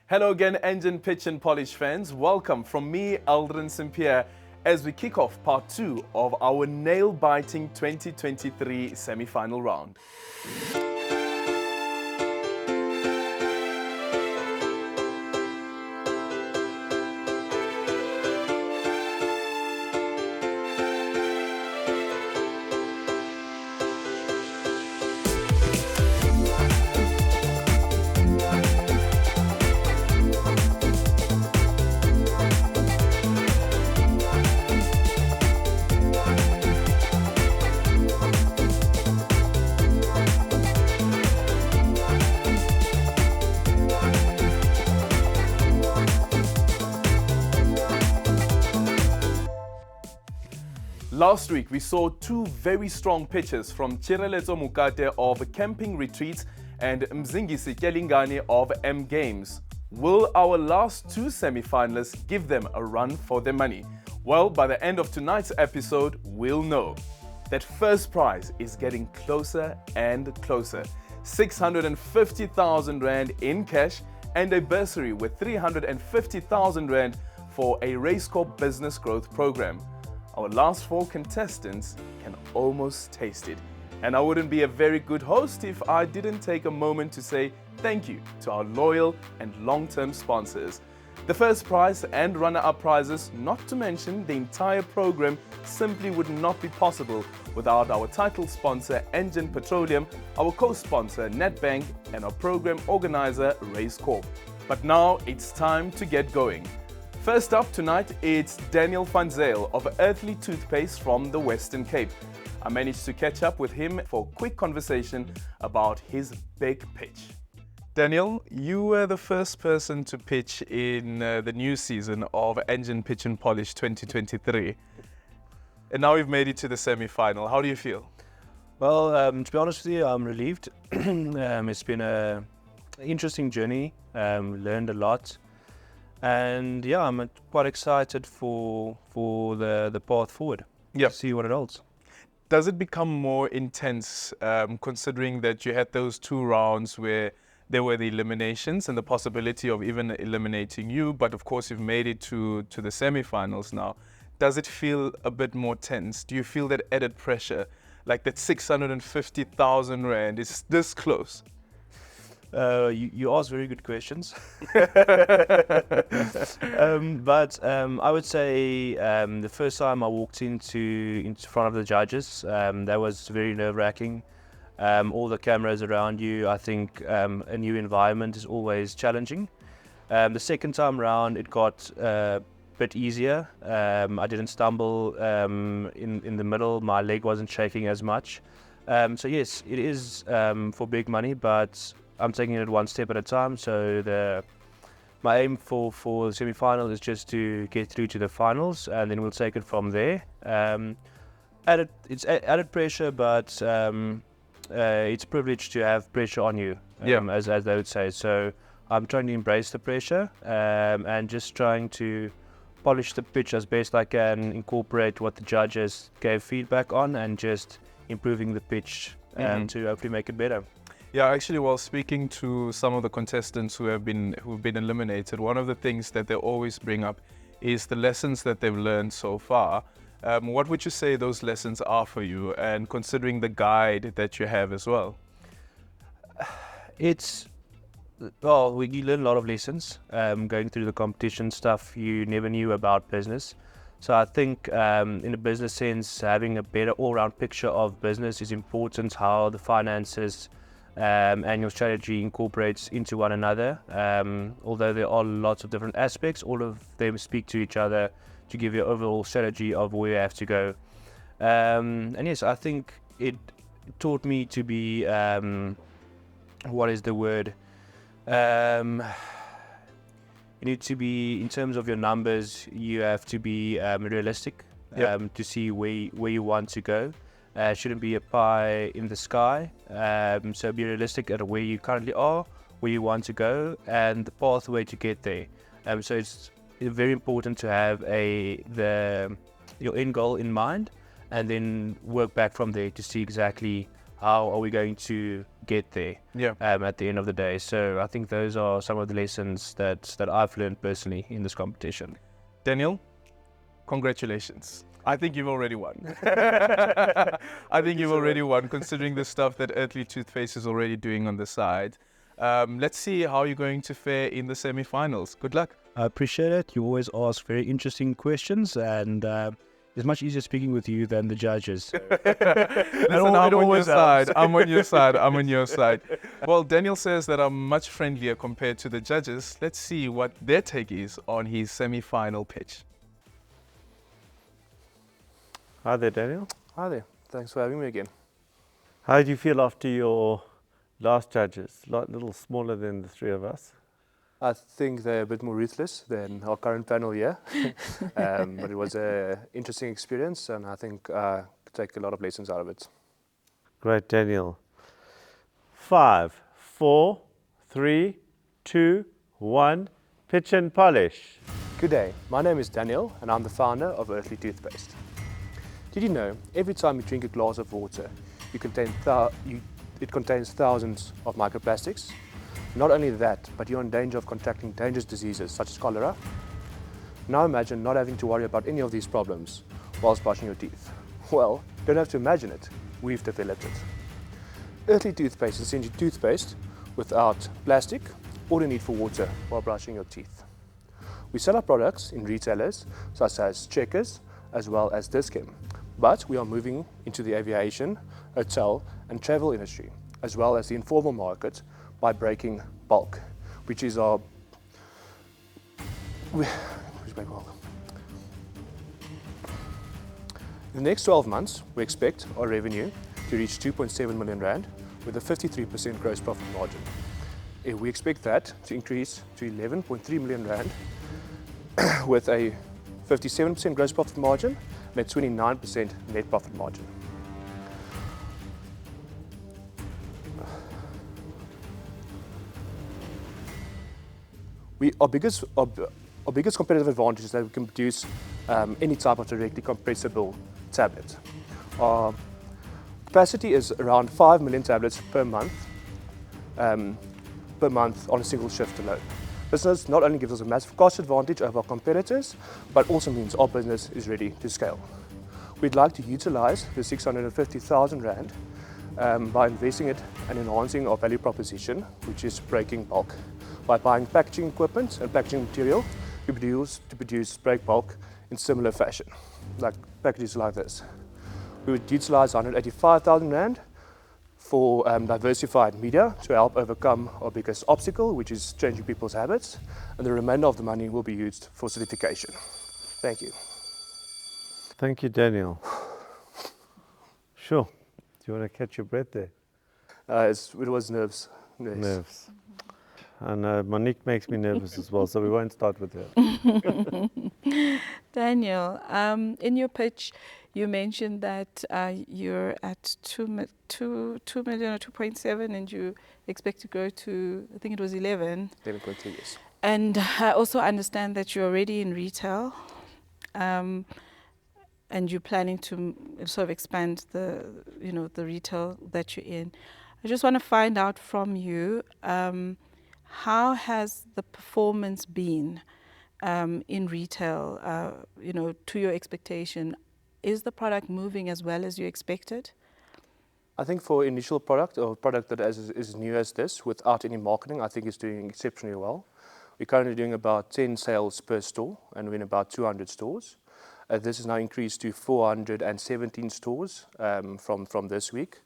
Hello again, Engen Pitch and Polish fans. Welcome from me, Aldrin St-Pierre, as we kick off part 2 of our nail-biting 2023 semi-final round. Last week, we saw two very strong pitches from Chireletso Mukate of Camping Retreats and Mzingisi Kyalingani of M Games. Will our last two semi-finalists give them a run for their money? Well, by the end of tonight's episode, we'll know. That first prize is getting closer and closer. 650,000 Rand in cash and a bursary with 350,000 Rand for a Race Corp business growth program. Our last 4 contestants can almost taste it. And I wouldn't be a very good host if I didn't take a moment to say thank you to our loyal and long-term sponsors. The first prize and runner-up prizes, not to mention the entire program, simply would not be possible without our title sponsor Engen Petroleum, our co-sponsor Nedbank, and our program organizer Race Corp. But now it's time to get going. First up tonight, it's Daniel van Zyl of Earthly Toothpaste from the Western Cape. I managed to catch up with him for a quick conversation about his big pitch. Daniel, you were the first person to pitch in the new season of Engen Pitch and Polish 2023. And now we've made it to the semi-final. How do you feel? Well, to be honest with you, I'm relieved. It's been an interesting journey, learned a lot. And yeah, I'm quite excited for the path forward. Yeah. See what it holds. Does it become more intense considering that you had those 2 rounds where there were the eliminations and the possibility of even eliminating you, but of course you've made it to the semi-finals now. Does it feel a bit more tense? Do you feel that added pressure, like that 650,000 Rand is this close? You ask very good questions. But I would say the first time I walked into front of the judges, that was very nerve-wracking. All the cameras around you. I think a new environment is always challenging. The second time round, it got a bit easier. I didn't stumble in the middle. My leg wasn't shaking as much. So yes, it is for big money, but I'm taking it one step at a time. So my aim for the semi-final is just to get through to the finals, and then we'll take it from there. It's added pressure, but it's a privilege to have pressure on you, as they would say. So I'm trying to embrace the pressure and just trying to polish the pitch as best I can, incorporate what the judges gave feedback on, and just improving the pitch to hopefully make it better. Yeah, actually, while speaking to some of the contestants who've been eliminated, one of the things that they always bring up is the lessons that they've learned so far. What would you say those lessons are for you, and considering the guide that you have as well? You learn a lot of lessons going through the competition stuff you never knew about business. So I think in a business sense, having a better all-round picture of business is important, how the finances and your strategy incorporates into one another. Although there are lots of different aspects, all of them speak to each other to give you an overall strategy of where you have to go. And yes, I think it taught me to be, what is the word? You need to be, in terms of your numbers, you have to be realistic to see where you want to go. Shouldn't be a pie in the sky. So be realistic at where you currently are, where you want to go, and the pathway to get there. So it's very important to have your end goal in mind, and then work back from there to see exactly how are we going to get there at the end of the day. So I think those are some of the lessons that I've learned personally in this competition. Daniel, congratulations. I think you've already won. I think you've already won, considering the stuff that Earthly Toothpaste is already doing on the side. Let's see how you're going to fare in the semi-finals. Good luck. I appreciate it. You always ask very interesting questions, and it's much easier speaking with you than the judges. So. Listen, I'm on your side. I'm on your side. I'm on your side. Well, Daniel says that I'm much friendlier compared to the judges. Let's see what their take is on his semi-final pitch. Hi there, Daniel. Hi there. Thanks for having me again. How did you feel after your last judges? A little smaller than the three of us. I think they're a bit more ruthless than our current panel here. But it was an interesting experience, and I think I could take a lot of lessons out of it. Great, Daniel. 5, 4, 3, 2, 1. Pitch and polish. Good day. My name is Daniel, and I'm the founder of Earthly Toothpaste. Did you know every time you drink a glass of water, it contains thousands of microplastics? Not only that, but you're in danger of contracting dangerous diseases such as cholera. Now imagine not having to worry about any of these problems whilst brushing your teeth. Well, you don't have to imagine it, we've developed it. Earthly Toothpaste is essentially toothpaste without plastic or the need for water while brushing your teeth. We sell our products in retailers such as Checkers as well as Dis-Chem, but we are moving into the aviation, hotel and travel industry as well as the informal market by breaking bulk, which is our in the next 12 months, we expect our revenue to reach 2.7 million rand with a 53% gross profit margin. We expect that to increase to 11.3 million rand with a 57% gross profit margin and a 29% net profit margin. Our biggest competitive advantage is that we can produce any type of directly compressible tablet. Our capacity is around 5 million tablets per month on a single shift alone. This not only gives us a massive cost advantage over our competitors, but also means our business is ready to scale. We'd like to utilize the 650,000 Rand by investing it and enhancing our value proposition, which is breaking bulk. By buying packaging equipment and packaging material to produce break bulk in similar fashion, like packages like this. We would utilize 185,000 Rand for diversified media to help overcome our biggest obstacle, which is changing people's habits, and the remainder of the money will be used for certification. Thank you. Thank you, Daniel. Sure. Do you want to catch your breath there? It was nerves. Yes. Nerves. And Monique makes me nervous as well, so we won't start with her. Daniel, in your pitch, you mentioned that you're at 2 million or 2.7, and you expect to grow to, I think it was 11. 11.3, yes. And I also understand that you're already in retail, and you're planning to sort of expand the retail that you're in. I just want to find out from you, how has the performance been in retail, to your expectation? Is the product moving as well as you expected? I think for initial product, or product that is as new as this, without any marketing, I think it's doing exceptionally well. We're currently doing about 10 sales per store, and we're in about 200 stores. This is now increased to 417 stores from this week.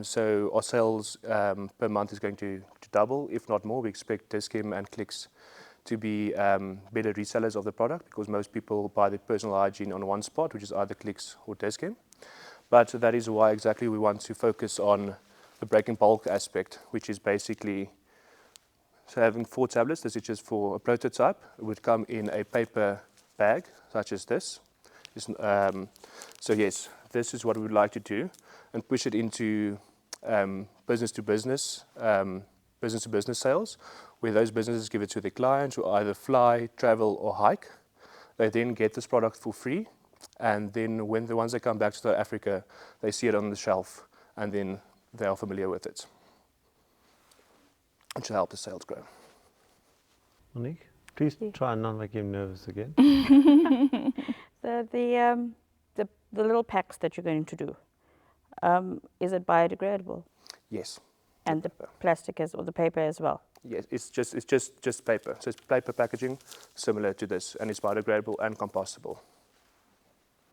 So our sales per month is going to double, if not more. We expect Dis-Chem and Clicks to be better resellers of the product, because most people buy their personal hygiene on one spot, which is either Clicks or Dis-Chem. But that is why exactly we want to focus on the breaking bulk aspect, which is basically having 4 tablets. This is just for a prototype. It would come in a paper bag, such as this. So yes, this is what we would like to do, and push it into business-to-business sales, where those businesses give it to their clients who either fly, travel, or hike. They then get this product for free, and then once they come back to South Africa, they see it on the shelf, and then they are familiar with it, which will help the sales grow. Monique, please try and not make him nervous again. So the little packs that you're going to do, is it biodegradable? Yes. And the plastic or the paper as well? Yes, it's just paper. So it's paper packaging, similar to this, and it's biodegradable and compostable.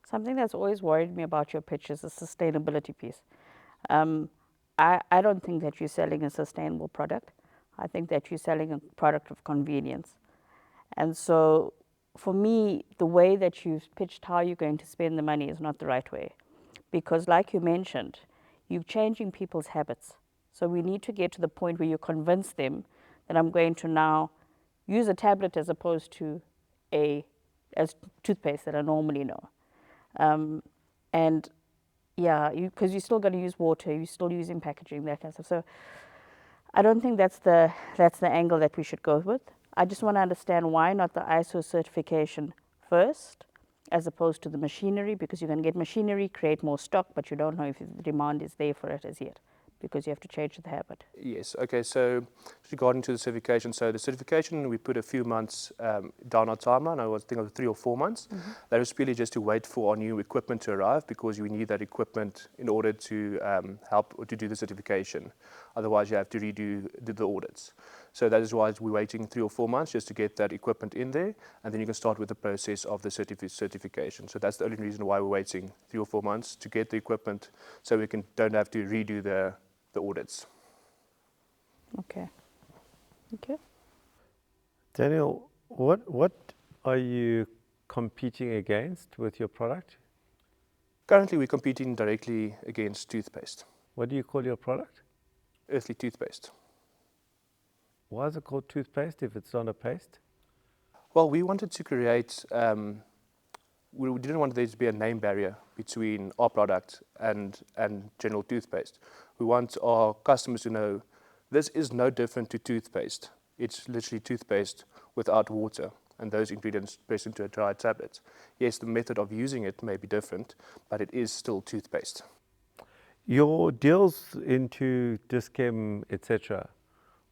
Something that's always worried me about your pitch is the sustainability piece. I don't think that you're selling a sustainable product. I think that you're selling a product of convenience. And so for me, the way that you've pitched how you're going to spend the money is not the right way. Because like you mentioned, you're changing people's habits. So we need to get to the point where you convince them that I'm going to now use a tablet as opposed to as toothpaste that I normally know. And yeah, because you're still going to use water, you're still using packaging, that kind of stuff. So I don't think that's the angle that we should go with. I just want to understand why not the ISO certification first, as opposed to the machinery, because you can get machinery, create more stock, but you don't know if the demand is there for it as yet, because you have to change the habit. Yes, okay, so regarding to the certification, so the certification, we put a few months down our timeline. I was thinking of 3 or 4 months. Mm-hmm. That was purely just to wait for our new equipment to arrive, because we need that equipment in order to help or to do the certification. Otherwise, you have to redo the audits. So that is why we're waiting 3 or 4 months just to get that equipment in there, and then you can start with the process of the certification. So that's the only reason why we're waiting 3 or 4 months to get the equipment, so we don't have to redo the audits. Okay. Okay. Daniel, what are you competing against with your product? Currently, we're competing directly against toothpaste. What do you call your product? Earthly toothpaste. Why is it called toothpaste if it's not a paste? Well, we wanted to create, we didn't want there to be a name barrier between our product and general toothpaste. We want our customers to know this is no different to toothpaste. It's literally toothpaste without water and those ingredients pressed into a dry tablet. Yes, the method of using it may be different, but it is still toothpaste. Your deals into Dis-Chem, etc.,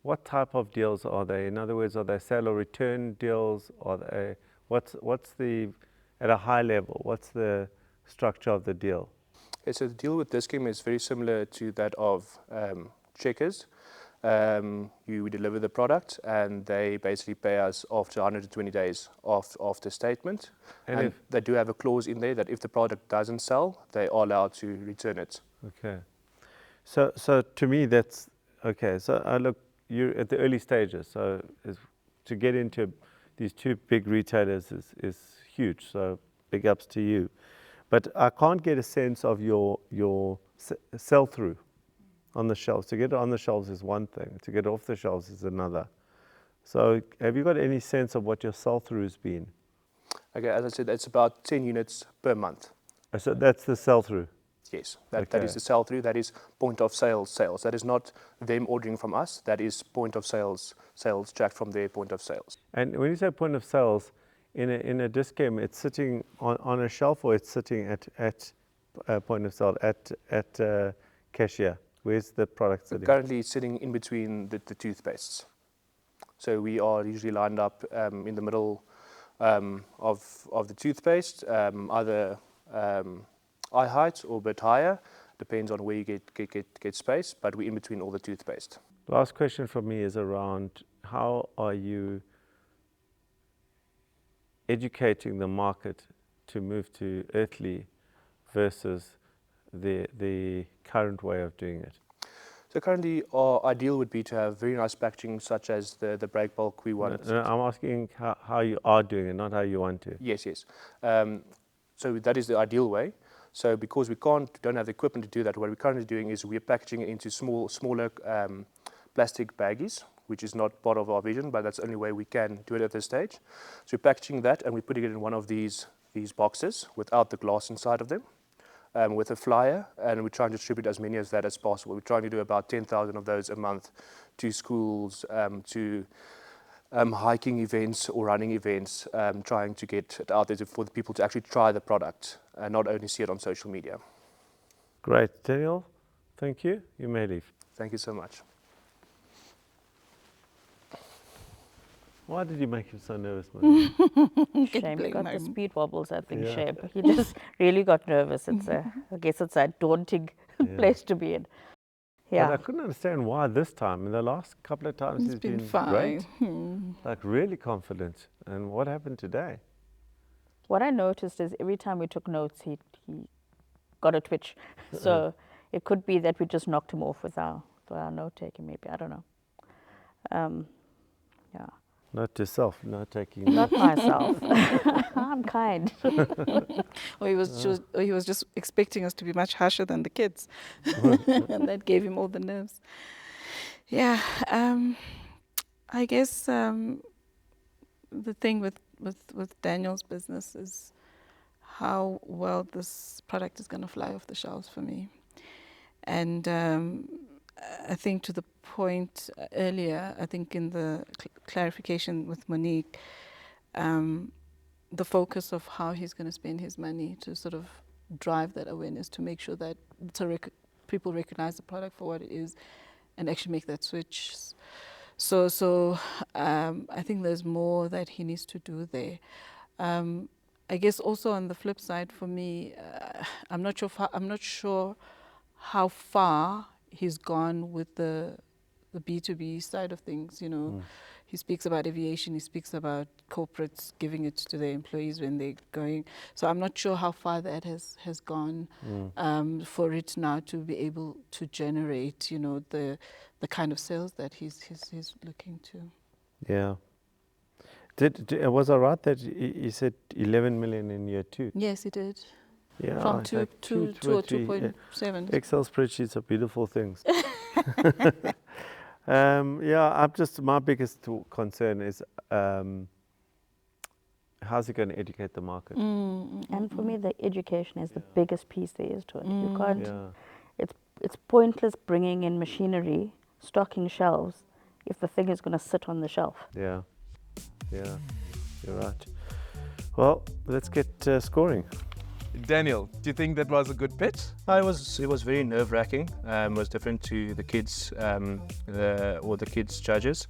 what type of deals are they? In other words, are they sale or return deals? Are they, what's the, at a high level, what's the structure of the deal? Okay, so the deal with Dis-Chem is very similar to that of Checkers. We deliver the product and they basically pay us after 120 days after statement. And they do have a clause in there that if the product doesn't sell, they are allowed to return it. Okay. So to me that's, okay, so I look, you're at the early stages, so to get into these 2 big retailers is huge, so big ups to you. But I can't get a sense of your sell-through on the shelves. To get it on the shelves is one thing, to get it off the shelves is another. So have you got any sense of what your sell-through has been? Okay, as I said, it's about 10 units per month. So that's the sell-through? Yes, that is the sell-through, that is point of sales. That is not them ordering from us, that is point of sales tracked from their point of sales. And when you say point of sales, in a Dis-Chem, it's sitting on a shelf or it's sitting at point of sale, at cashier? Where's the product sitting? Currently it's sitting in between the toothpastes. So we are usually lined up in the middle of the toothpaste, either eye height or a bit higher, depends on where you get space, but we're in between all the toothpaste. Last question from me is around how are you educating the market to move to earthly versus the current way of doing it? So currently our ideal would be to have very nice packaging such as the break bulk we want. No, I'm asking how you are doing it, not how you want to. Yes. So that is the ideal way. So because we don't have the equipment to do that, what we're currently doing is we're packaging it into smaller plastic baggies, which is not part of our vision, but that's the only way we can do it at this stage. So we're packaging that and we're putting it in one of these boxes without the glass inside of them, with a flyer, and we're trying to distribute as many of that as possible. We're trying to do about 10,000 of those a month to schools, to hiking events or running events, trying to get it out there for the people to actually try the product and not only see it on social media. Great. Daniel, Thank you. You may leave. Thank you so much. Why did you make him so nervous, man? Shame, he blame got the him. speed wobbles, I think, Yeah. shame. He just really got nervous. I guess it's a daunting Yeah. place to be in. But Yeah. I couldn't understand why this time. In the last couple of times, It's he's been been fine. great, Hmm. like really confident. And what happened today? What I noticed is every time we took notes, he got a twitch. So it could be that we just knocked him off with our note taking, maybe. I don't know. Yeah. Note to self, note taking. Not myself. I'm kind. Or he was just expecting us to be much harsher than the kids, and that gave him all the nerves. Yeah, I guess the thing with Daniel's business is how well this product is going to fly off the shelves for me, and I think to the point earlier, I think in the clarification with Monique, the focus of how he's going to spend his money to sort of drive that awareness, to make sure that people recognize the product for what it is and actually make that switch. So I think there's more that he needs to do there. I guess also on the flip side for me, I'm not sure how far he's gone with the B2B side of things. You know, he speaks about aviation, he speaks about corporates giving it to their employees when they're going. So I'm not sure how far that has gone for it now to be able to generate, you know, the kind of sales that he's looking to. Yeah. Was I right that he said 11 million in year 2? Yes, he did. Yeah. From it's 2 like to 2 or 2.7. Excel spreadsheets are beautiful things. Yeah, my biggest concern is how's he going to educate the market? And for me, the education is the biggest piece there is to it. You can't. Yeah. It's pointless bringing in machinery, stocking shelves, if the thing is going to sit on the shelf. Yeah. Yeah. You're right. Well, let's get scoring. Daniel, do you think that was a good pitch? It was very nerve-wracking. It was different to the kids or the kids judges.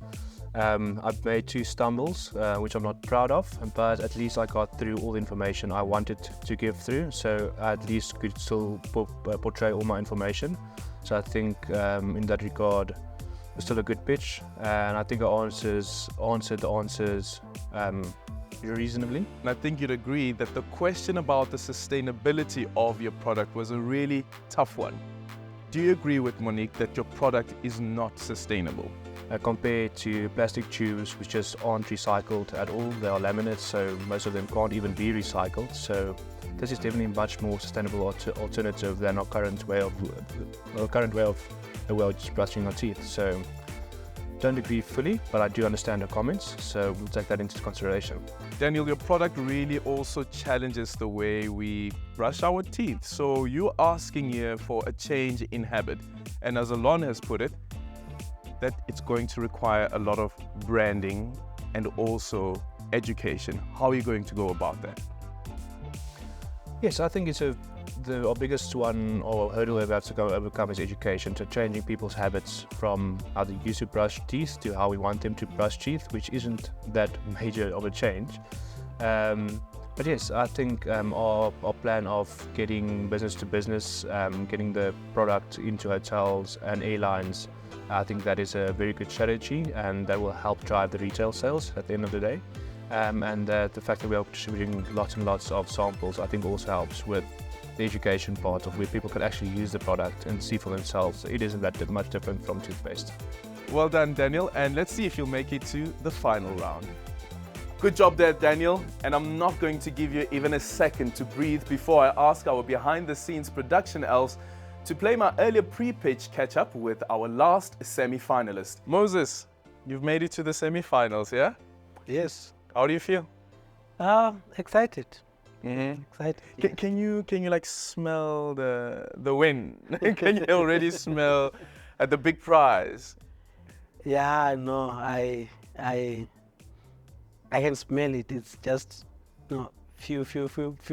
I've made 2 stumbles, which I'm not proud of, but at least I got through all the information I wanted to give through, so I at least could still portray all my information. So I think in that regard, it was still a good pitch, and I think I answered the answers reasonably. And I think you'd agree that the question about the sustainability of your product was a really tough one. Do you agree with Monique that your product is not sustainable? Compared to plastic tubes, which just aren't recycled at all. They are laminates, so most of them can't even be recycled. So this is definitely a much more sustainable alternative than our current way of just brushing our teeth. So don't agree fully, but I do understand the comments, so we'll take that into consideration. Daniel, your product really also challenges the way we brush our teeth. So you're asking here for a change in habit. And as Alon has put it, that it's going to require a lot of branding and also education. How are you going to go about that? Yes, I think it's our biggest one or hurdle we have to overcome is education, to changing people's habits from how they used to brush teeth to how we want them to brush teeth, which isn't that major of a change. But yes, I think our plan of getting business to business, getting the product into hotels and airlines, I think that is a very good strategy, and that will help drive the retail sales at the end of the day. And the fact that we are distributing lots and lots of samples, I think also helps with the education part of where people can actually use the product and see for themselves. It isn't that much different from toothpaste. Well done, Daniel, and let's see if you'll make it to the final round. Good job there, Daniel, and I'm not going to give you even a second to breathe before I ask our behind-the-scenes production elves to play my earlier pre-pitch catch-up with our last semi-finalist. Moses, you've made it to the semi-finals, yeah? Yes. How do you feel? Excited. Mm-hmm. Excited. Can you like smell the win? Can you already smell the big prize? Yeah, no, I can smell it. It's just few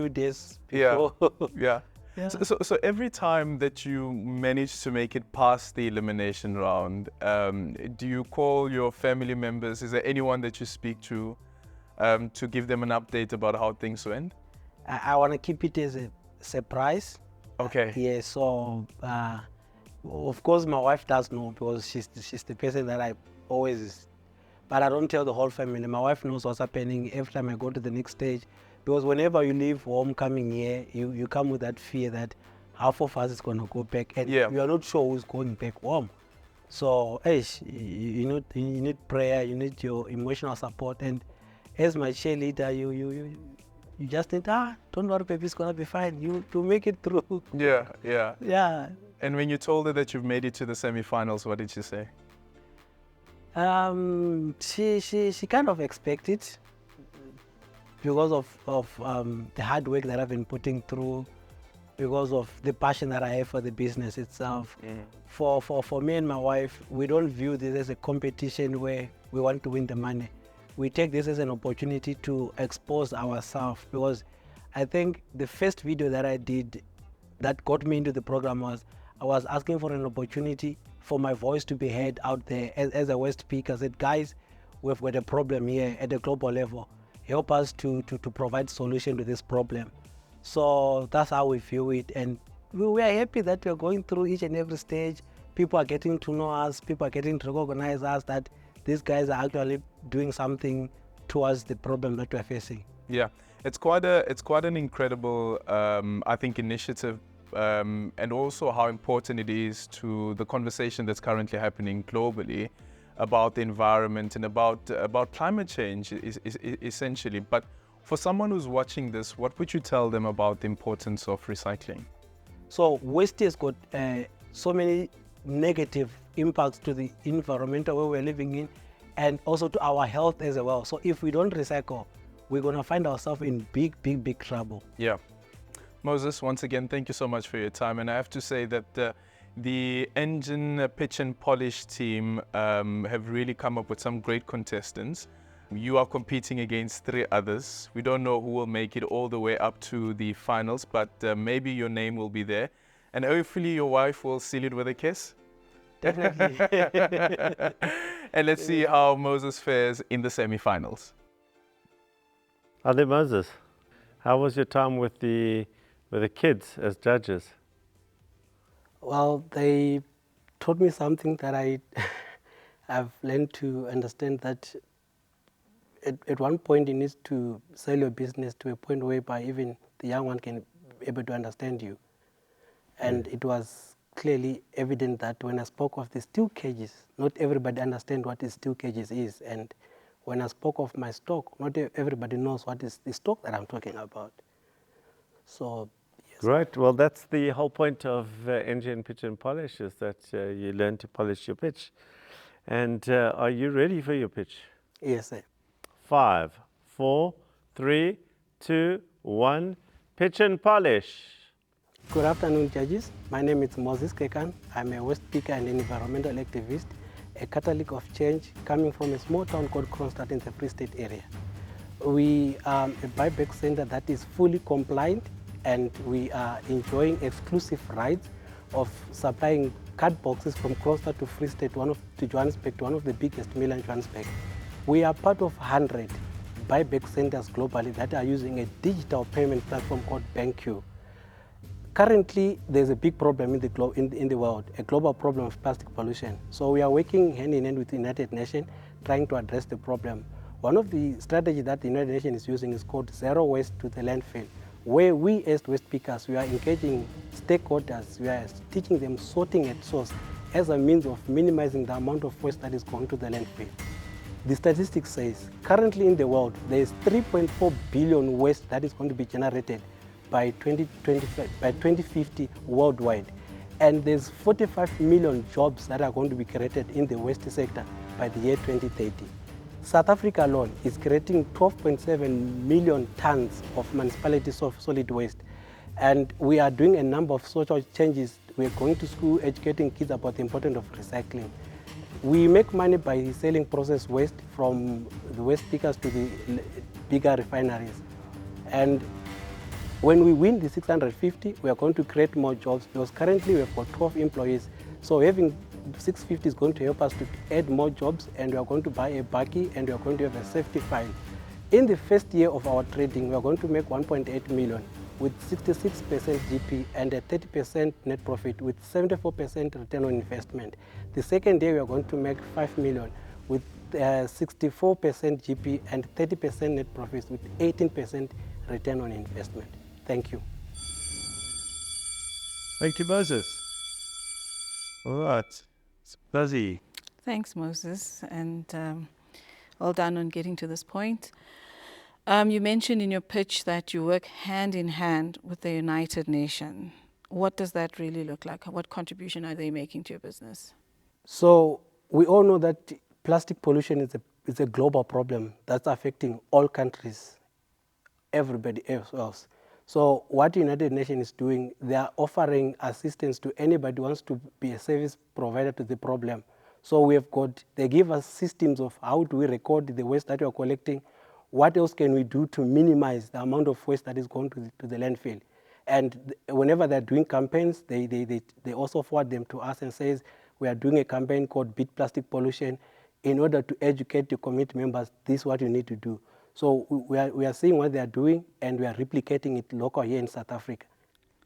days before. Yeah. Yeah. So every time that you manage to make it past the elimination round, do you call your family members? Is there anyone that you speak to give them an update about how things went? I want to keep it as a surprise. Okay. Yeah, so of course my wife does know because she's the person that I always, but I don't tell the whole family. My wife knows what's happening every time I go to the next stage, because whenever you leave home coming here, you come with that fear that half of us is going to go back, and Yeah. you are not sure who's going back home. So you need prayer, you need your emotional support, and as my cheerleader, you just think, don't worry, baby, it's gonna be fine. You to make it through. Yeah, yeah. Yeah. And when you told her that you've made it to the semi-finals, what did she say? She kind of expected, because of the hard work that I've been putting through, because of the passion that I have for the business itself. For me and my wife, we don't view this as a competition where we want to win the money. We take this as an opportunity to expose ourselves, because I think the first video that I did that got me into the program was I was asking for an opportunity for my voice to be heard out there as a West speaker. I said, guys, we've got a problem here at the global level. Help us to provide solution to this problem. So that's how we view it, and we are happy that we are going through each and every stage. People are getting to know us, people are getting to recognize us, that these guys are actually doing something towards the problem that we're facing. Yeah, it's quite an incredible, I think, initiative, and also how important it is to the conversation that's currently happening globally about the environment and about climate change, essentially. But for someone who's watching this, what would you tell them about the importance of recycling? So waste has got so many negative impacts to the environment where we're living in, and also to our health as well. So if we don't recycle, we're going to find ourselves in big trouble. Yeah. Moses, once again, thank you so much for your time. And I have to say that the Engen Pitch and Polish team have really come up with some great contestants. You are competing against 3 others. We don't know who will make it all the way up to the finals, but maybe your name will be there. And hopefully your wife will seal it with a kiss. Definitely. And let's see how Moses fares in the semi-finals. Ade Moses, how was your time with the kids as judges? Well, they taught me something that I've learned to understand, that at one point you need to sell your business to a point whereby even the young one can be able to understand you. And it was clearly evident that when I spoke of the steel cages, not everybody understands what the steel cages is. And when I spoke of my stock, not everybody knows what is the stock that I'm talking about. So, yes. Great. Well, that's the whole point of Engen Pitch and Polish, is that you learn to polish your pitch. And are you ready for your pitch? Yes, sir. 5, 4, 3, 2, 1. Pitch and polish. Good afternoon, judges. My name is Moses Kekan. I'm a West speaker and an environmental activist, a catalyst of change coming from a small town called Kronstadt in the Free State area. We are a buyback center that is fully compliant, and we are enjoying exclusive rights of supplying card boxes from Kronstadt to Free State, to Johannesburg, to one of the biggest mill in Johannesburg. We are part of 100 buyback centers globally that are using a digital payment platform called BankQ. Currently, there's a big problem in the world, a global problem of plastic pollution. So we are working hand in hand with the United Nations, trying to address the problem. One of the strategies that the United Nations is using is called zero waste to the landfill, where we as West speakers, we are engaging stakeholders, we are teaching them sorting at source as a means of minimizing the amount of waste that is going to the landfill. The statistics says, currently in the world, there is 3.4 billion waste that is going to be generated by 2050 worldwide. And there's 45 million jobs that are going to be created in the waste sector by the year 2030. South Africa alone is creating 12.7 million tons of municipalities of solid waste. And we are doing a number of social changes. We're going to school educating kids about the importance of recycling. We make money by selling processed waste from the waste pickers to the bigger refineries. And When we win the 650, we are going to create more jobs because currently we've got 12 employees. So having 650 is going to help us to add more jobs, and we are going to buy a bakkie, and we are going to have a safety file. In the first year of our trading, we are going to make 1.8 million with 66% GP and a 30% net profit with 74% return on investment. The second year, we are going to make 5 million with 64% GP and 30% net profits with 18% return on investment. Thank you. Thank you, Moses. All right. It's Buzzy. Thanks, Moses, and well done on getting to this point. You mentioned in your pitch that you work hand in hand with the United Nations. What does that really look like? What contribution are they making to your business? So we all know that plastic pollution is a global problem that's affecting all countries, everybody else. So what United Nations is doing, they are offering assistance to anybody who wants to be a service provider to the problem. So they give us systems of how do we record the waste that we are collecting, what else can we do to minimize the amount of waste that is going to the landfill. And whenever they're doing campaigns, they also forward them to us and says, we are doing a campaign called Beat Plastic Pollution in order to educate the community members, this is what you need to do. So we are seeing what they are doing, and we are replicating it local here in South Africa.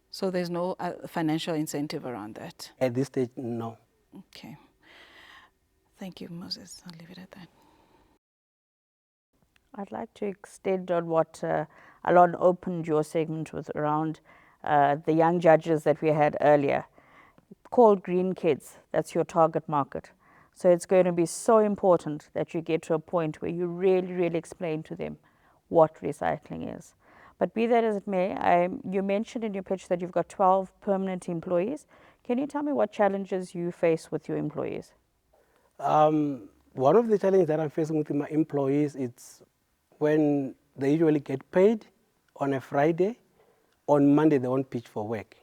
So there's no financial incentive around that? At this stage, no. Okay. Thank you, Moses. I'll leave it at that. I'd like to extend on what Alon opened your segment with around the young judges that we had earlier. Called Green Kids, that's your target market. So it's going to be so important that you get to a point where you really, really explain to them what recycling is. But be that as it may, you mentioned in your pitch that you've got 12 permanent employees. Can you tell me what challenges you face with your employees? One of the challenges that I'm facing with my employees is when they usually get paid on a Friday, on Monday they won't pitch for work.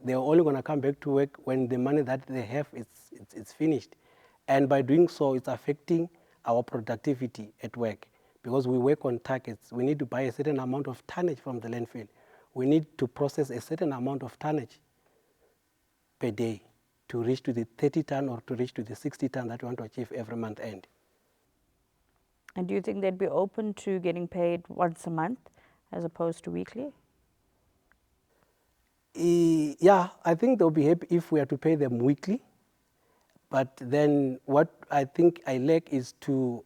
They're only going to come back to work when the money that they have is finished. And by doing so, it's affecting our productivity at work because we work on targets. We need to buy a certain amount of tonnage from the landfill. We need to process a certain amount of tonnage per day to reach to the 30 ton or to reach to the 60 ton that we want to achieve every month end. And do you think they'd be open to getting paid once a month as opposed to weekly? Yeah, I think they'll be happy if we are to pay them weekly. But then what I think I lack is to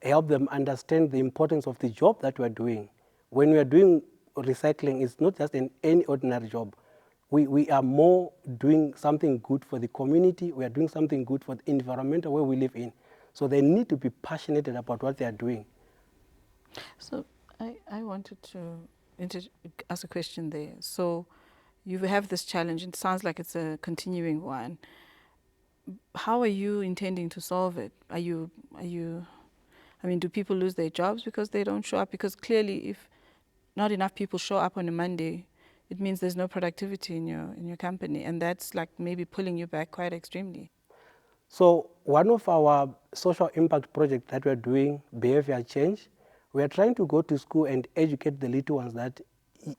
help them understand the importance of the job that we are doing. When we are doing recycling, it's not just any ordinary job. We are more doing something good for the community. We are doing something good for the environment where we live in. So they need to be passionate about what they are doing. So I wanted to ask a question there. So you have this challenge. It sounds like it's a continuing one. How are you intending to solve it? I mean, do people lose their jobs because they don't show up? Because clearly, if not enough people show up on a Monday, it means there's no productivity in your company, and that's like maybe pulling you back quite extremely. So one of our social impact projects that we're doing, behavior change, we are trying to go to school and educate the little ones that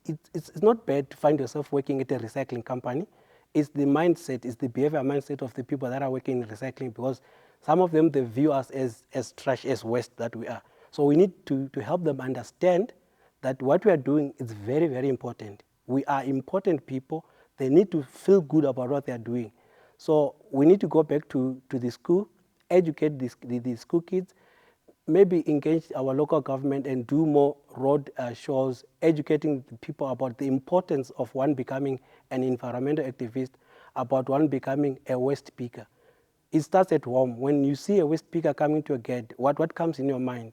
it's not bad to find yourself working at a recycling company. It's the mindset, it's the behavior mindset of the people that are working in recycling, because some of them, they view us as trash, as waste that we are. So we need to help them understand that what we are doing is very, very important. We are important people. They need to feel good about what they are doing. So we need to go back to the school, educate the school kids, maybe engage our local government and do more road shows, educating the people about the importance of one becoming an environmental activist, about one becoming a waste picker. It starts at home. When you see a waste picker coming to a gate, what comes in your mind?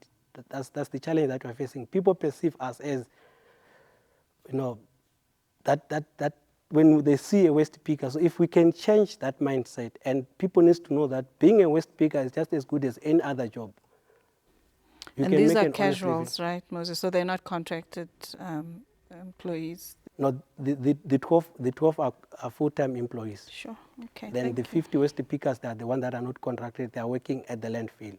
That's the challenge that we're facing. People perceive us as, that when they see a waste picker. So if we can change that mindset, and people need to know that being a waste picker is just as good as any other job. And these are casuals, right, Moses? So they're not contracted employees? No, the 12 are full-time employees. Sure, okay. Then the 50 waste pickers, they are the ones that are not contracted. They are working at the landfill.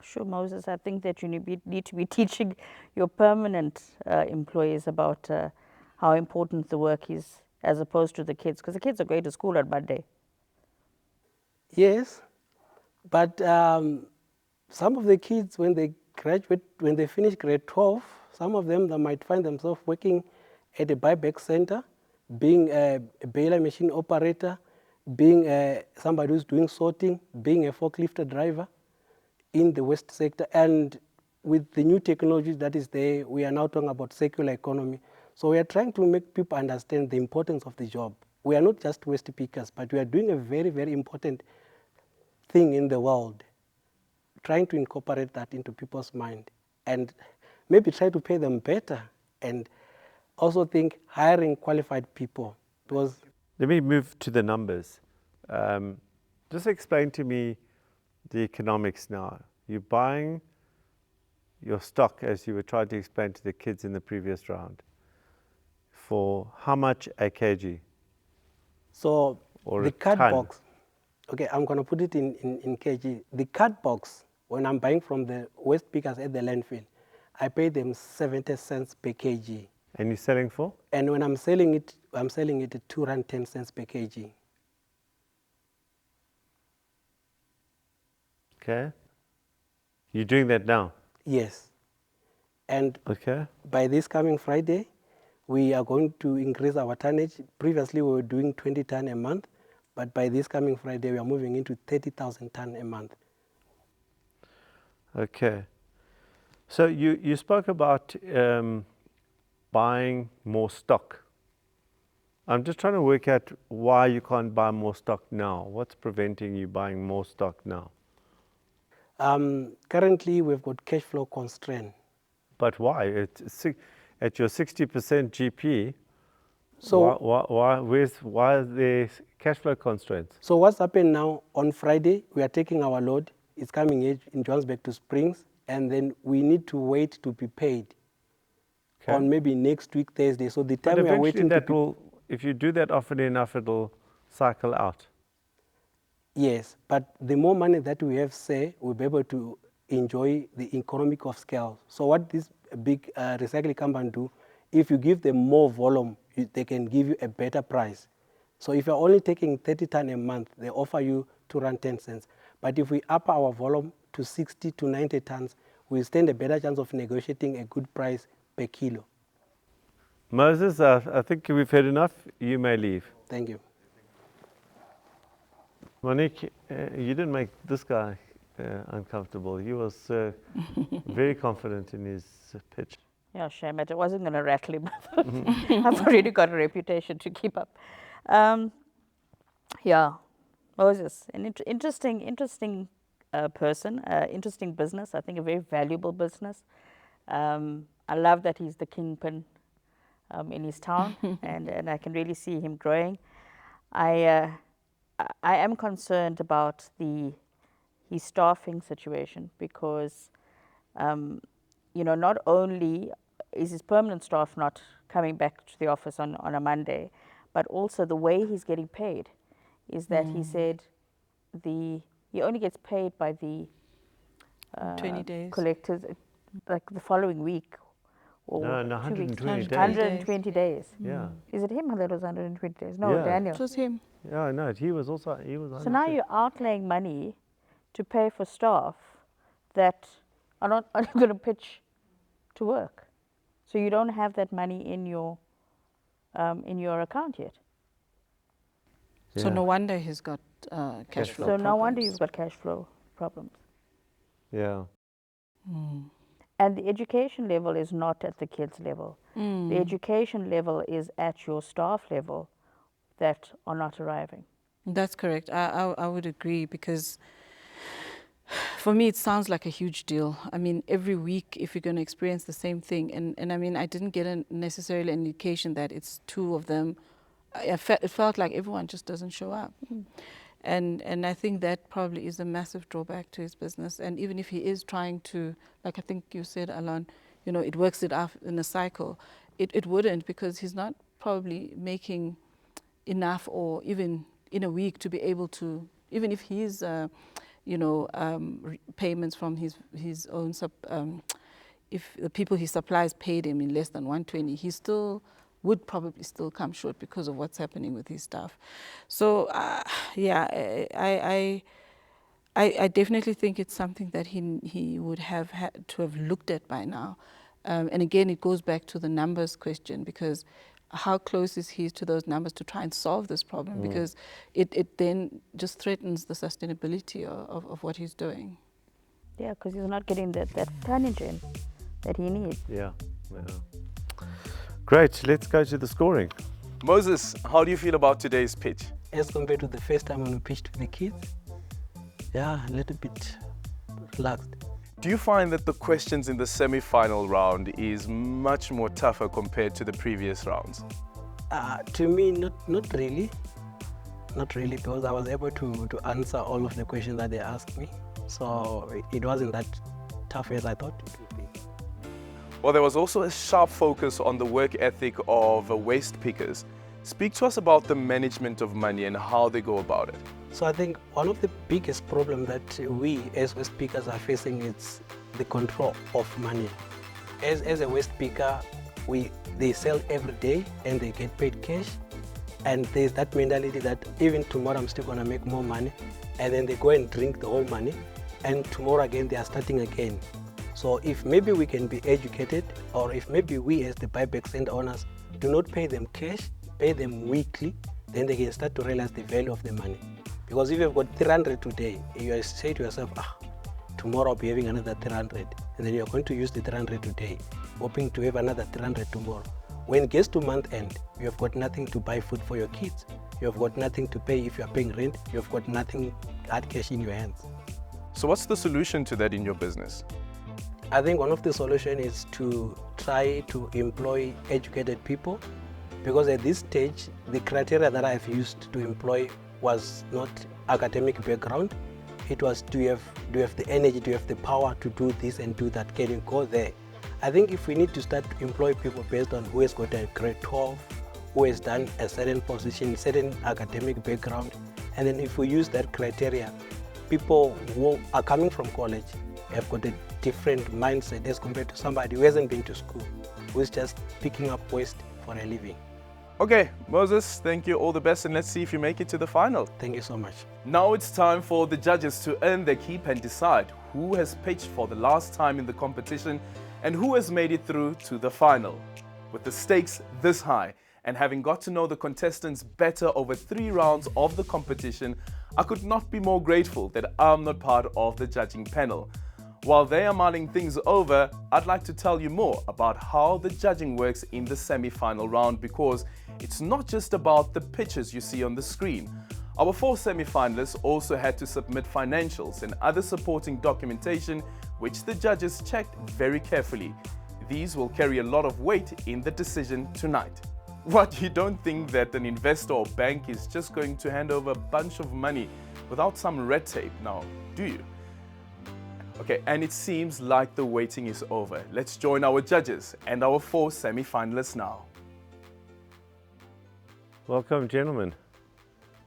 Sure, Moses, I think that you need to be teaching your permanent employees about how important the work is as opposed to the kids, because the kids are going to school on Monday. Yes, but some of the kids, when they graduate, when they finish grade 12, some of them, they might find themselves working at a buyback center, being a baler machine operator, being somebody who's doing sorting, being a forklift driver in the waste sector. And with the new technology that is there, we are now talking about circular economy. So we are trying to make people understand the importance of the job. We are not just waste pickers, but we are doing a very, very important thing in the world, trying to incorporate that into people's mind and maybe try to pay them better, and also think hiring qualified people. Because Let me move to the numbers. Just explain to me the economics now. You're buying your stock, as you were trying to explain to the kids in the previous round, for how much a kg? so Or the a card ton. box, okay, I'm going to put it in kg. The card box, when I'm buying from the waste pickers at the landfill, I pay them 70 cents per kg. And you're selling for? And when I'm selling it at 210 cents per kg. Okay. You're doing that now? Yes. And Okay. by this coming Friday, we are going to increase our tonnage. Previously, we were doing 20 ton a month, but by this coming Friday, we are moving into 30,000 ton a month. Okay. So you spoke about buying more stock. I'm just trying to work out why you can't buy more stock now. What's preventing you buying more stock now? Currently, we've got cash flow constraint. But why? At your 60% GP, So, why are there cash flow constraints? so what's happened now, on Friday, we are taking our load. It's coming in Johannesburg to Springs, and then we need to wait to be paid on maybe next week, Thursday. So the time But we are eventually waiting to that will, if you do that often enough, it'll cycle out. Yes, but the more money that we have, say, we'll be able to enjoy the economic of scale. So what this big recycling company do, if you give them more volume, they can give you a better price. So if you're only taking 30 ton a month, they offer you 210 cents. But if we up our volume to 60 to 90 tons, we stand a better chance of negotiating a good price per kilo. Moses, I think we've heard enough. You may leave. Thank you. Monique, you didn't make this guy uncomfortable. He was very confident in his pitch. Yeah, shame it. I wasn't going to rattle him. I've already got a reputation to keep up. Yeah, Moses, an interesting person, interesting business. I think a very valuable business. I love that he's the kingpin in his town, and I can really see him growing. I am concerned about his staffing situation because, not only is his permanent staff not coming back to the office on a Monday, but also the way he's getting paid is that he said he only gets paid by the 20 days. collectors like the following week. Or No, 2 weeks. 120 days. 120 days. Yeah. Is it him that was 120 days? No, Yeah. Daniel. It was him. Yeah, no, he was. So now you're outlaying money to pay for staff that are not going to pitch to work. So you don't have that money in your account yet. So no wonder he's got cash flow So no wonder problems. you've got cash flow problems. Yeah. And the education level is not at the kids level. The education level is at your staff level that are not arriving. That's correct. I would agree because for me it sounds like a huge deal. I mean, every week if you're going to experience the same thing, and I mean, I didn't get necessarily an indication that it's two of them. It felt like everyone just doesn't show up. And I think that probably is a massive drawback to his business. And even if he is trying to, like I think you said, Alan, it works it out in a cycle, it wouldn't, because he's not probably making enough, or even in a week to be able to, even if he's, payments from his own, if the people he supplies paid him in less than 120, he's still would probably still come short because of what's happening with his staff. So, yeah, I definitely think it's something that he would have had to have looked at by now. And again, it goes back to the numbers question, because how close is he to those numbers to try and solve this problem? Because it then just threatens the sustainability of what he's doing. Yeah, because he's not getting that tonnage in that he needs. Yeah. Great, let's go to the scoring. Moses, how do you feel about today's pitch? As compared to the first time when we pitched with the kids, yeah, a little bit relaxed. Do you find that the questions in the semi-final round is much more tougher compared to the previous rounds? To me, not really. Not really, because I was able to answer all of the questions that they asked me. So it wasn't that tough as I thought it would be. Well, there was also a sharp focus on the work ethic of waste pickers. Speak to us about the management of money and how they go about it. So I think one of the biggest problems that we as waste pickers are facing is the control of money. As a waste picker, they sell every day and they get paid cash. And there's that mentality that even tomorrow I'm still gonna make more money, and then they go and drink the whole money, and tomorrow again they are starting again. So if maybe we can be educated, or if maybe we as the buyback center owners do not pay them cash, pay them weekly, then they can start to realize the value of the money. Because if you've got 300 today, you say to yourself, tomorrow I'll be having another 300, and then you're going to use the 300 today, hoping to have another 300 tomorrow. When it gets to month end, you have got nothing to buy food for your kids. You have got nothing to pay if you are paying rent. You have got nothing, hard cash in your hands. So what's the solution to that in your business? I think one of the solutions is to try to employ educated people, because at this stage, the criteria that I've used to employ was not academic background. It was, do you have the energy, do you have the power to do this and do that? Can you go there? I think if we need to start to employ people based on who has got a grade 12, who has done a certain position, certain academic background, and then if we use that criteria, people who are coming from college have got a different mindset as compared to somebody who hasn't been to school, who is just picking up waste for a living. Okay, Moses, thank you, all the best, and let's see if you make it to the final. Thank you so much. Now it's time for the judges to earn their keep and decide who has pitched for the last time in the competition and who has made it through to the final. With the stakes this high and having got to know the contestants better over 3 rounds of the competition, I could not be more grateful that I'm not part of the judging panel. While they are mulling things over, I'd like to tell you more about how the judging works in the semi-final round, because it's not just about the pictures you see on the screen. Our 4 semi-finalists also had to submit financials and other supporting documentation, which the judges checked very carefully. These will carry a lot of weight in the decision tonight. What, you don't think that an investor or bank is just going to hand over a bunch of money without some red tape now, do you? Okay, and it seems like the waiting is over. Let's join our judges and our 4 semi-finalists now. Welcome, gentlemen.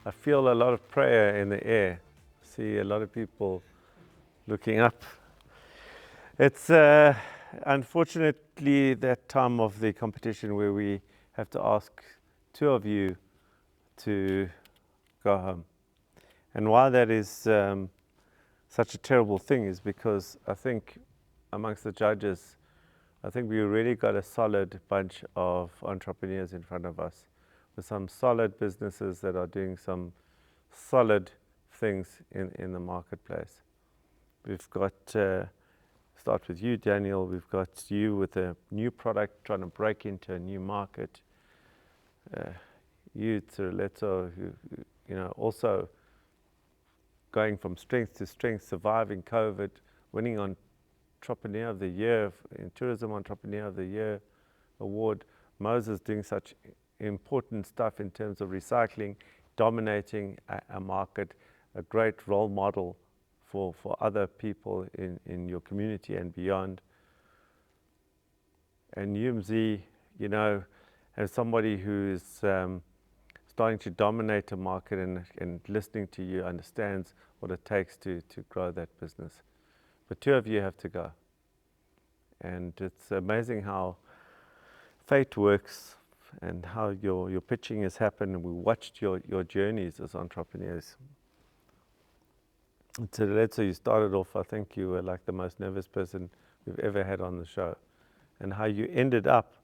I feel a lot of prayer in the air. I see a lot of people looking up. It's unfortunately that time of the competition where we have to ask 2 of you to go home. And why that is such a terrible thing is because I think amongst the judges, I think we really got a solid bunch of entrepreneurs in front of us with some solid businesses that are doing some solid things in the marketplace. We've got, start with you, Daniel, we've got you with a new product trying to break into a new market. You, Tsireletso, who also going from strength to strength, surviving COVID, winning Entrepreneur of the Year, in Tourism Entrepreneur of the Year award. Moses doing such important stuff in terms of recycling, dominating a market, a great role model for other people in your community and beyond. And UMZ, as somebody who's starting to dominate a market and listening to you, understands what it takes to grow that business. But 2 of you have to go. And it's amazing how fate works. and how your pitching has happened, and we watched your journeys as entrepreneurs. So you started off, I think you were like the most nervous person we've ever had on the show, and how you ended up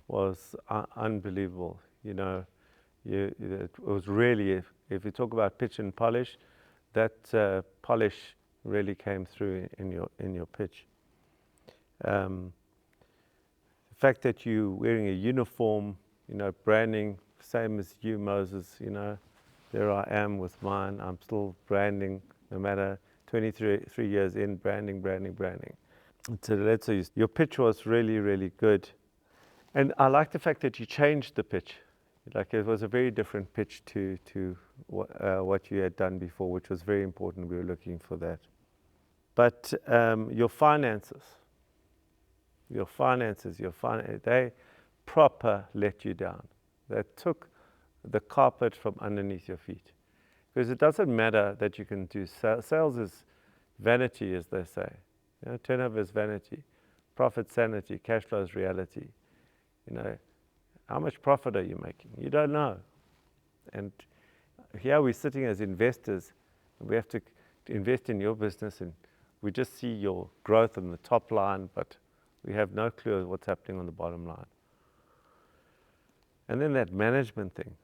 was unbelievable. You know, it was really, if you talk about pitch and polish, that polish really came through in your pitch. The fact that you wearing a uniform, you know, branding, same as you, Moses, you know, there I am with mine. I'm still branding, no matter 23 years in, branding. So your pitch was really, really good. And I like the fact that you changed the pitch. Like, it was a very different pitch to what you had done before, which was very important. We were looking for that. But your finances, they proper let you down. They took the carpet from underneath your feet. Because it doesn't matter that you can do sales is vanity, as they say. You know, turnover is vanity, profit sanity, cash flow is reality. You know, how much profit are you making? You don't know. And here we're sitting as investors, and we have to invest in your business, and we just see your growth on the top line, but we have no clue what's happening on the bottom line. And then that management thing,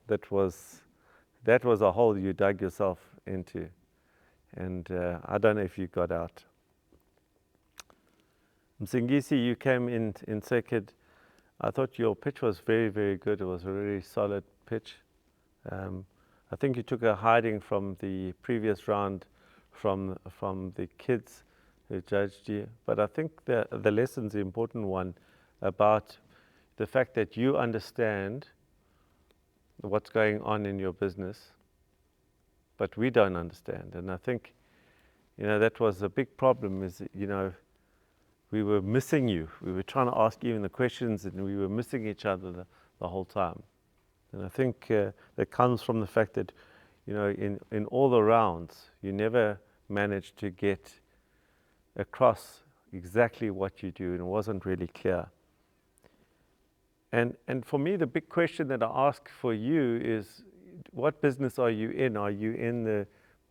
that was a hole you dug yourself into, and I don't know if you got out. Msingisi, you came in second. I thought your pitch was very, very good. It was a really solid pitch. I think you took a hiding from the previous round from the kids who judged you. But I think the lesson's the important one about the fact that you understand what's going on in your business, but we don't understand. And I think, you know, that was a big problem, is, you know, we were missing you. We were trying to ask you the questions, and we were missing each other the whole time. And I think that comes from the fact that, you know, in all the rounds, you never managed to get across exactly what you do, and it wasn't really clear. And for me, the big question that I ask for you is, what business are you in? Are you in the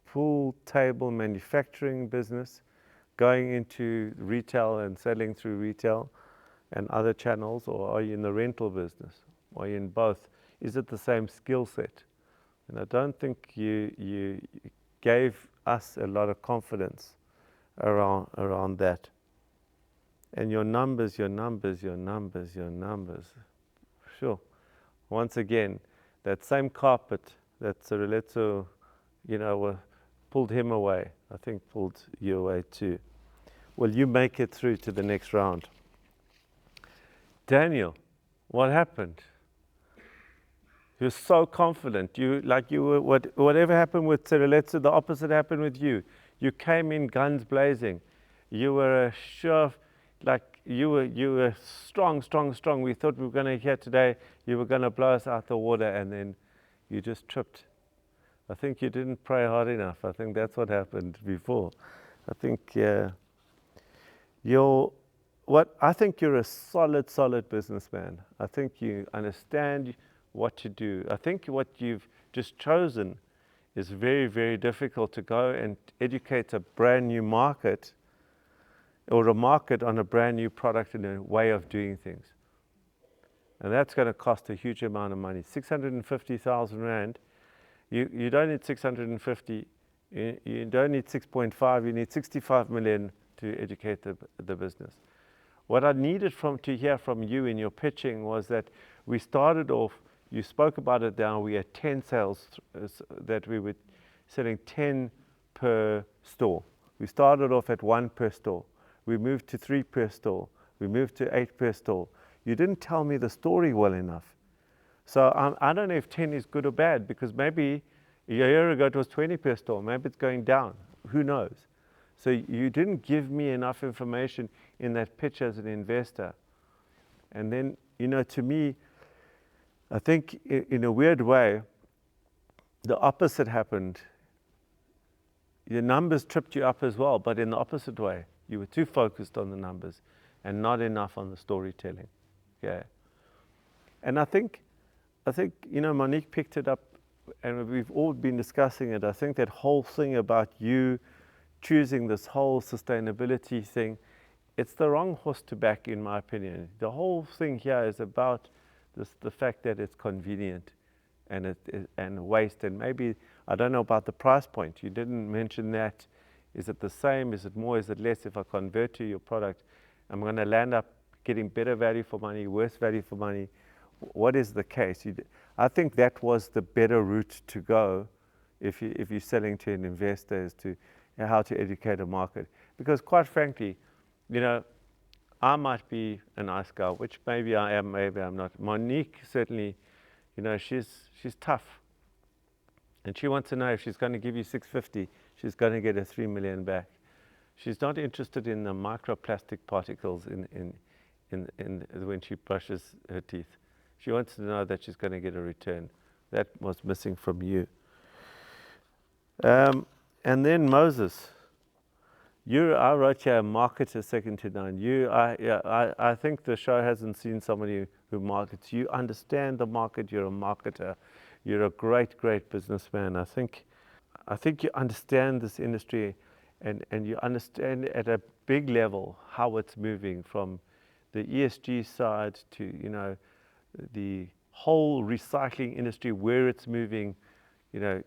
pool table manufacturing business, going into retail and selling through retail and other channels, or are you in the rental business? Are you in both? Is it the same skill set? And I don't think you gave us a lot of confidence around that. And your numbers. Sure. Once again, that same carpet that Sireleto, you know, pulled him away, I think pulled you away too. Will you make it through to the next round? Daniel, what happened? You're so confident. Whatever happened with Sireleto, the opposite happened with you. You came in guns blazing. You were sure, like you were strong. We thought we were going to hear today, you were going to blow us out the water, and then you just tripped. I think you didn't pray hard enough. I think that's what happened before. I think I think you're a solid businessman. I think you understand what to do. I think what you've just chosen is very, very difficult to go and educate a brand new market, or a market on a brand new product and a way of doing things. And that's going to cost a huge amount of money. 650,000 Rand. You don't need 650, you don't need 6.5, you need 65 million to educate the business. What I needed to hear from you in your pitching was that we started off, you spoke about it now, we had 10 sales, that we were selling 10 per store. We started off at 1 per store. We moved to 3 per store. We moved to 8 per store. You didn't tell me the story well enough. So I don't know if 10 is good or bad, because maybe a year ago it was 20 per store. Maybe it's going down. Who knows? So you didn't give me enough information in that pitch as an investor. And then, you know, to me, I think in a weird way, the opposite happened. Your numbers tripped you up as well, but in the opposite way. You were too focused on the numbers and not enough on the storytelling. Okay. And I think, you know, Monique picked it up, and we've all been discussing it. I think that whole thing about you choosing this whole sustainability thing, it's the wrong horse to back, in my opinion. The whole thing here is about the fact that it's convenient and waste, and maybe, I don't know about the price point. You didn't mention that. Is it the same? Is it more? Is it less? If I convert to your product, I'm going to land up getting better value for money, worse value for money. What is the case? I think that was the better route to go if you're selling to an investor, is to how to educate a market. Because quite frankly, you know, I might be a nice guy, which maybe I am, maybe I'm not. Monique certainly, you know, she's tough. And she wants to know if she's going to give you 650, she's going to get a 3 million back. She's not interested in the microplastic particles in when she brushes her teeth. She wants to know that she's going to get a return. That was missing from you. And then Moses, I wrote you a marketer second to none. I think the show hasn't seen somebody who markets. You understand the market. You're a marketer. You're a great, great businessman. I think you understand this industry, and you understand at a big level how it's moving from the ESG side to, you know, the whole recycling industry, where it's moving. You know,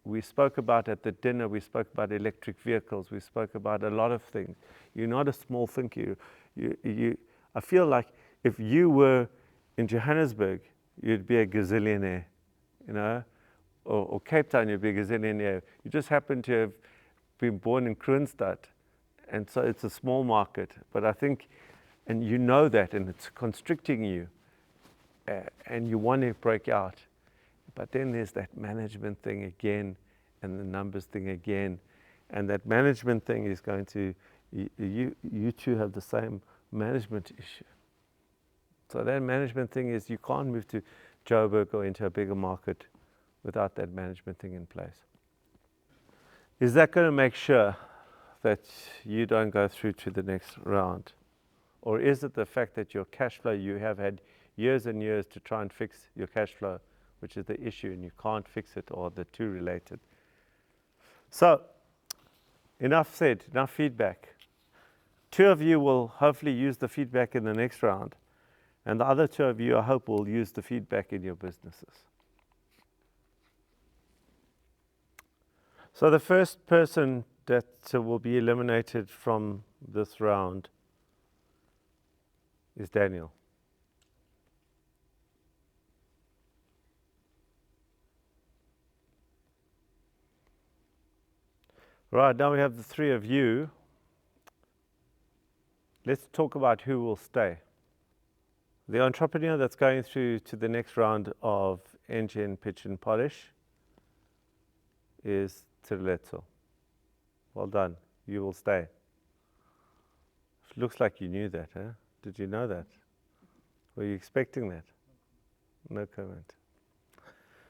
we spoke about at the dinner, we spoke about electric vehicles, we spoke about a lot of things. You're not a small thinker. I feel like if you were in Johannesburg, you'd be a gazillionaire, you know, or Cape Town, you'd be a gazillionaire. You just happen to have been born in Kroonstad, and so it's a small market. But I think, and you know that, and it's constricting you, and you want to break out. But then there's that management thing again, and the numbers thing again. And that management thing is going to, you two have the same management issue. So that management thing is, you can't move to Joburg or into a bigger market without that management thing in place. Is that going to make sure that you don't go through to the next round? Or is it the fact that your cash flow, you have had years and years to try and fix your cash flow, which is the issue, and you can't fix it, or the two related? So, enough said, enough feedback. Two of you will hopefully use the feedback in the next round, and the other two of you, I hope, will use the feedback in your businesses. So the first person that will be eliminated from this round is Daniel. Right, now we have the three of you. Let's talk about who will stay. The entrepreneur that's going through to the next round of Engen Pitch and Polish is Tsireletso. Well done, you will stay. It looks like you knew that, huh? Did you know that? Were you expecting that? No comment.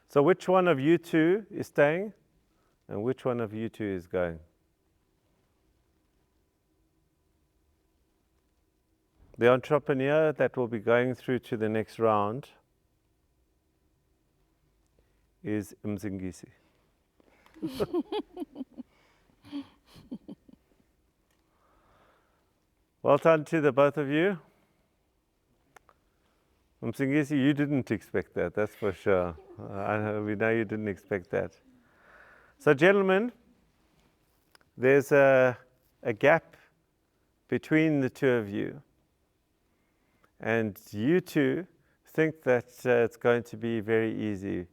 So which one of you two is staying, and which one of you two is going? The entrepreneur that will be going through to the next round is Mzingisi. Well done to the both of you. Mzingisi, you didn't expect that, that's for sure. We know you didn't expect that. So gentlemen, there's a gap between the two of you. And you two think that it's going to be very easy,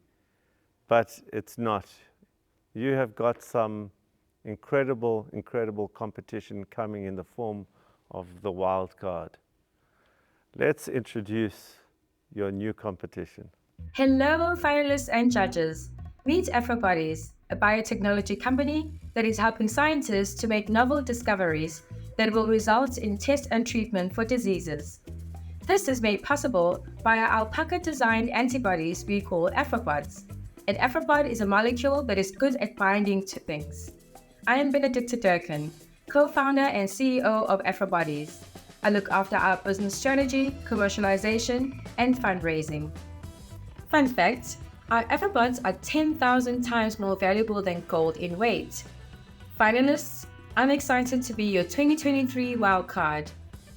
but it's not. You have got some incredible, incredible competition coming in the form of the wildcard. Let's introduce your new competition. Hello, finalists and judges. Meet AfroBodies, a biotechnology company that is helping scientists to make novel discoveries that will result in test and treatment for diseases. This is made possible via alpaca-designed antibodies we call AfroPods. An AfroPod is a molecule that is good at binding to things. I am Benedicta Durkin, co-founder and CEO of AfroBodies. I look after our business strategy, commercialization, and fundraising. Fun fact, our Afropods are 10,000 times more valuable than gold in weight. Finalists, I'm excited to be your 2023 wildcard.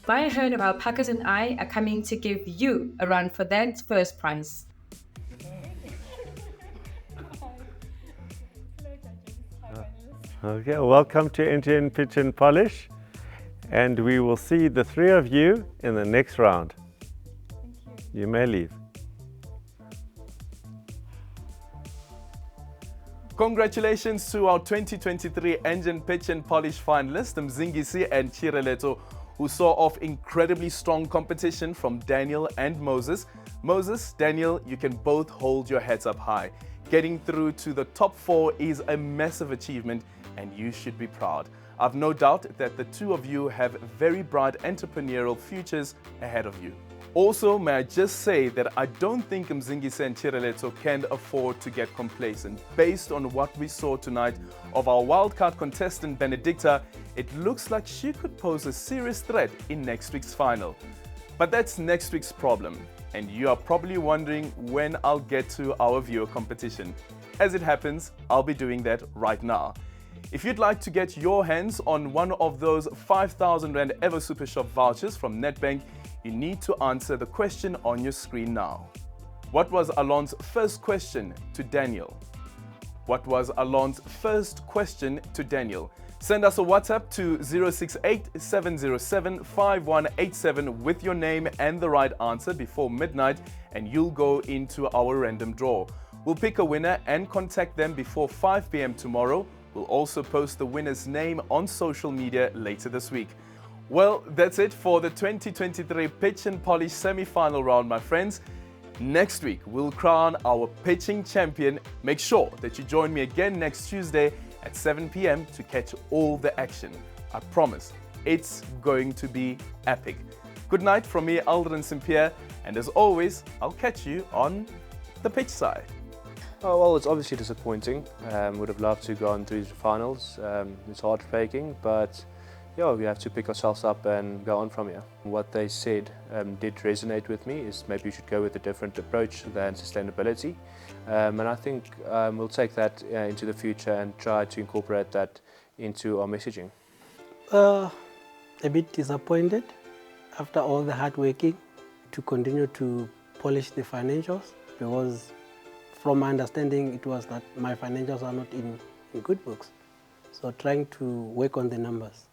Buy Heard of Alpacas and I are coming to give you a run for that first prize. Okay, welcome to Engen Pitch Polish, and we will see the three of you in the next round. Thank you. You may leave. Congratulations to our 2023 Engen Pitch Polish finalists, Mzingisi and Chireleto, who saw off incredibly strong competition from Daniel and Moses. Moses, Daniel, you can both hold your heads up high. Getting through to the top 4 is a massive achievement, and you should be proud. I've no doubt that the two of you have very bright entrepreneurial futures ahead of you. Also, may I just say that I don't think Mzingisi and Chireleto can afford to get complacent. Based on what we saw tonight of our wildcard contestant Benedicta, it looks like she could pose a serious threat in next week's final. But that's next week's problem, and you are probably wondering when I'll get to our viewer competition. As it happens, I'll be doing that right now. If you'd like to get your hands on one of those 5,000 Rand Ever Super Shop vouchers from Nedbank, you need to answer the question on your screen now. What was Alon's first question to Daniel? What was Alon's first question to Daniel? Send us a WhatsApp to 068 707 5187 with your name and the right answer before midnight, and you'll go into our random draw. We'll pick a winner and contact them before 5 p.m. tomorrow. We'll also post the winner's name on social media later this week. Well, that's it for the 2023 Pitch Polish semi-final round, my friends. Next week, we'll crown our pitching champion. Make sure that you join me again next Tuesday at 7 p.m. to catch all the action. I promise, it's going to be epic. Good night from me, Aldrin St-Pierre, and as always, I'll catch you on the pitch side. Oh, well, it's obviously disappointing. Would have loved to go on through the finals. It's heartbreaking, but yeah, we have to pick ourselves up and go on from here. What they said did resonate with me, is maybe you should go with a different approach than sustainability. And I think we'll take that into the future and try to incorporate that into our messaging. A bit disappointed after all the hard working to continue to polish the financials, because from my understanding it was that my financials are not in good books. So trying to work on the numbers.